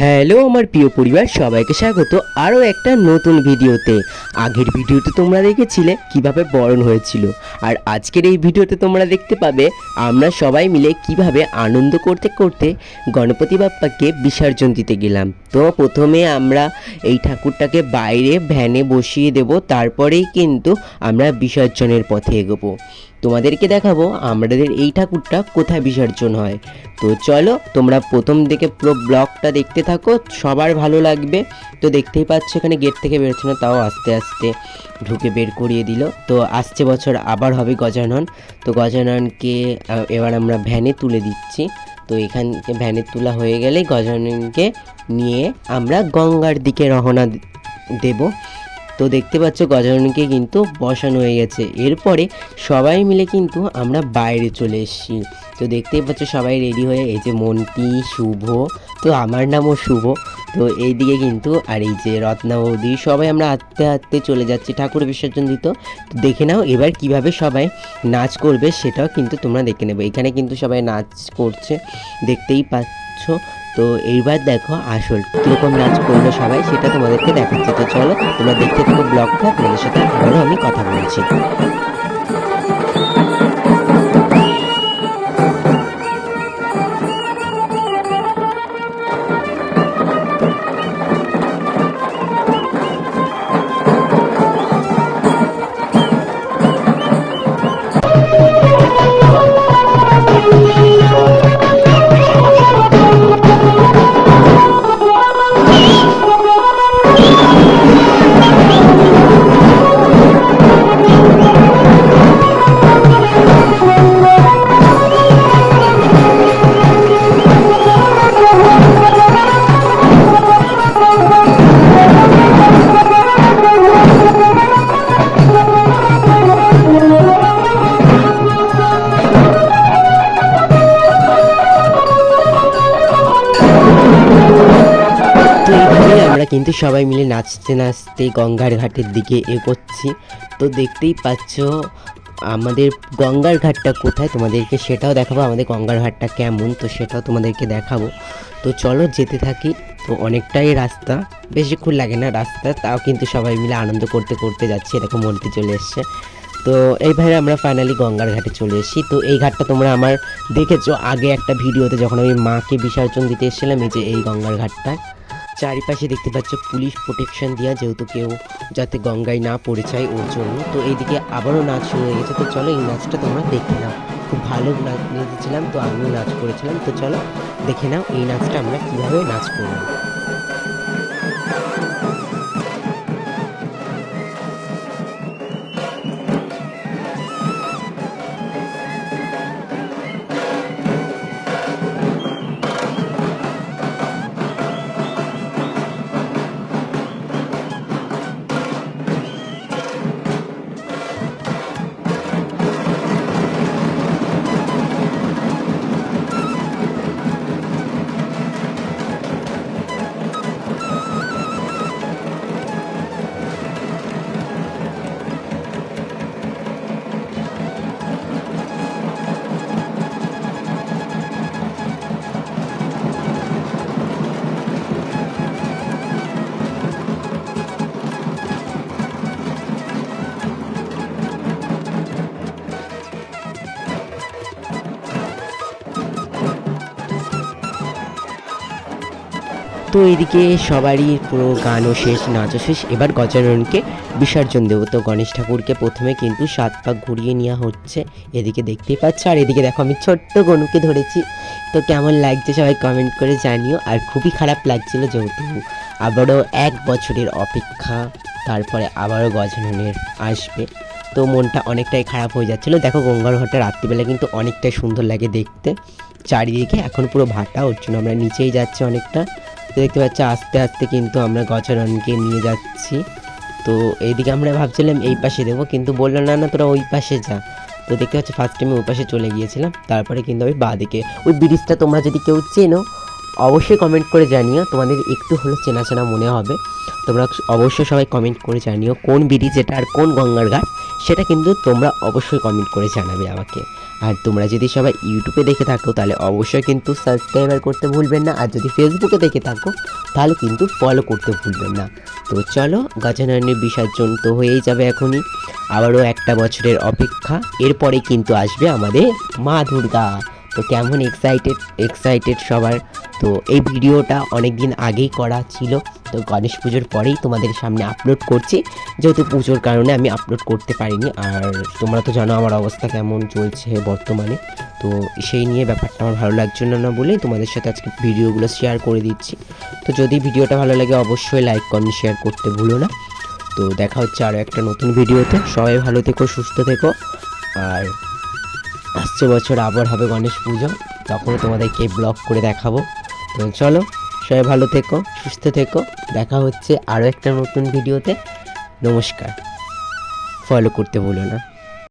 Hello আমার প্রিয় পরিবার, সবাইকে স্বাগত আরও একটা নতুন ভিডিওতে। আগের ভিডিওতে তোমরা দেখেছিলে কিভাবে বরণ হয়েছিল, আর আজকের এই ভিডিওতে তোমরা দেখতে পাবে আমরা সবাই মিলে কিভাবে আনন্দ করতে করতে গণপতি বাপ্পাকে বিসর্জন দিতে গেলাম। তো প্রথমে আমরা এই ঠাকুরটাকে বাইরে ভ্যানে বসিয়ে দেব, তারপরেই কিন্তু আমরা বিসর্জনের পথে এগোবো। তোমাদেরকে দেখাবো আমাদের এই ঠাকুরটা কোথায় বিসর্জন হয়। তো চলো তোমরা প্রথম থেকে পুরো ব্লগটা দেখতে থাকো, সবার ভালো লাগবে। তো দেখতেই পাচ্ছ এখানে গেট থেকে বেরোচ্ছে না, তাও আস্তে আস্তে ঢুকে বের করিয়ে দিল। তো আসছে বছর আবার হবে গজানন। তো গজাননকে এবার আমরা ভ্যানে তুলে দিচ্ছি। তো এখান থেকে ভ্যানে তোলা হয়ে গেলে গজাননকে নিয়ে আমরা গঙ্গার দিকে রওনা দেব। তো দেখতে পাচ্ছ গজাননকে কিন্তু বসানো হয়ে গেছে। এরপরে সবাই মিলে কিন্তু আমরা বাইরে চলে এসেছি। তো দেখতেই পাচ্ছ সবাই রেডি হয়ে, এই যে মন্টি, শুভ, তো আমার নামও শুভ। তো এইদিকে কিন্তু আর এই যে রত্না বৌদি, সবাই আমরা হাঁটতে হাঁটতে চলে যাচ্ছি ঠাকুর বিসর্জন দিত। তো দেখে নাও এবার কিভাবে সবাই নাচ করবে, সেটাও কিন্তু তোমরা দেখে নেবে। এখানে কিন্তু সবাই নাচ করছে, দেখতেই পাচ্ছ। তো এইবার দেখো আসল কীরকম নাচ করলো সবাই, সেটা তোমাদেরকে দেখাচ্ছি। তো চলো তোমরা দেখতে থাকো ব্লগটা, তোমাদের সাথে আবারও আমি কথা বলছি। আমরা কিন্তু সবাই মিলে নাচতে নাচতে গঙ্গার ঘাটের দিকে এগোচ্ছি। তো দেখতেই পাচ্ছ আমাদের গঙ্গার ঘাটটা কোথায়, তোমাদেরকে সেটাও দেখাবো। আমাদের গঙ্গার ঘাটটা কেমন, তো সেটাও তোমাদেরকে দেখাবো। তো চলো যেতে থাকি। তো অনেকটাই রাস্তা, বেশিক্ষণ লাগে না রাস্তা, তাও কিন্তু সবাই মিলে আনন্দ করতে করতে যাচ্ছি। এরকম মনটি চলে এসছে। তো এইভাবে আমরা ফাইনালি গঙ্গার ঘাটে চলে এসেছি। তো এই ঘাটটা তোমরা আমার দেখেছো আগে একটা ভিডিওতে, যখন আমি মাকে বিসর্জন দিতে এসেছিলাম। এই যে এই গঙ্গার ঘাটটা চারিপাশে দেখতে পাচ্ছ পুলিশ প্রোটেকশন দেওয়া, যেহেতু কেউ যাতে গঙ্গায় না পড়ে যায় ওর জন্য। তো এইদিকে আবারও নাচ শুরু হয়ে গেছে। তো চলো এই নাচটা তোমরা দেখে নাও। খুব ভালো নাচ নেচেছিলাম, তো আমিও নাচ করেছিলাম। তো চলো দেখে নাও এই নাচটা আমরা কীভাবে নাচ করলাম। তো এদিকে সবারই পুরো গানও শেষ, নাচও শেষ। এবার গজাননকে বিসর্জন দেবো। তো গণেশ ঠাকুরকে প্রথমে কিন্তু 7 পাক ঘুরিয়ে নেওয়া হচ্ছে, এদিকে দেখতেই পাচ্ছ। আর এদিকে দেখো আমি ছোট্ট গনুকে ধরেছি। তো কেমন লাগছে সবাই কমেন্ট করে জানিও। আর খুবই খারাপ লাগছিল, যেহেতু আবারও 1 বছরের অপেক্ষা, তারপরে আবারও গজাননের আসবে। তো মনটা অনেকটাই খারাপ হয়ে যাচ্ছিলো। দেখো গঙ্গার ঘাটটা রাত্রিবেলা কিন্তু অনেকটাই সুন্দর লাগে দেখতে। চারিদিকে এখন পুরো ভাটা, ওর জন্য আমরা নিচেই যাচ্ছি অনেকটা। দেখতে পাচ্ছি আস্তে আস্তে কিন্তু আমরা গজাননকে নিয়ে যাচ্ছি। তো এইদিকে আমরা ভাবছিলাম এই পাশে দেবো, কিন্তু বললো না না তোরা ওই পাশে যা। তো দেখতে পাচ্ছি ফার্স্ট টাইমে ওই পাশে চলে গিয়েছিলাম, তারপরে কিন্তু আমি বাঁ দিকে ওই ব্রিজটা, তোমরা যদি কেউ চেনো অবশ্যই কমেন্ট করে জানিও, তোমাদের একটু হলেও চেনা চেনা মনে হবে। তোমরা অবশ্যই সবাই কমেন্ট করে জানিও কোন ব্রিজ এটা আর কোন গঙ্গার ঘাট, সেটা কিন্তু তোমরা অবশ্যই কমেন্ট করে জানাবে আমাকে। আর তোমরা যদি সবাই ইউটিউবে দেখে থাকো তাহলে অবশ্যই কিন্তু সাবস্ক্রাইবার করতে ভুলবেন না, আর যদি ফেসবুকে দেখে থাকো তাহলে কিন্তু ফলো করতে ভুলবেন না। তো চলো, গজাননের বিসর্জন তো হয়েই যাবে এখনই, আবারও একটা বছরের অপেক্ষা, এরপরে কিন্তু আসবে আমাদের মা দুর্গা। তো কেমন এক্সাইটেড সবার। তো এই ভিডিওটা অনেক দিন আগেই করা ছিল, তো গণেশ পুজোর পরেই তোমাদের সামনে আপলোড করছি, যেহেতু পুজোর কারণে আমি আপলোড করতে পারিনি। আর তোমরা তো জানো আমার অবস্থা কেমন চলছে বর্তমানে, তো সেই নিয়ে ব্যাপারটা আমার ভালো লাগছে না বলেই তোমাদের সাথে আজকে ভিডিওগুলো শেয়ার করে দিচ্ছি। তো যদি ভিডিওটা ভালো লাগে অবশ্যই লাইক কমেন্ট শেয়ার করতে ভুলো না। তো দেখা হচ্ছে আরও একটা নতুন ভিডিওতে। সবাই ভালো থেকো, সুস্থ থেকো। আর আসছে বছর আবার হবে গণেশ পুজো, তখনও তোমাদেরকে ব্লগ করে দেখাবো। তো চলো, সবাই ভালো থেকো, সুস্থ থেকো। দেখা হচ্ছে আরও একটা নতুন ভিডিওতে। নমস্কার, ফলো করতে ভুলো না।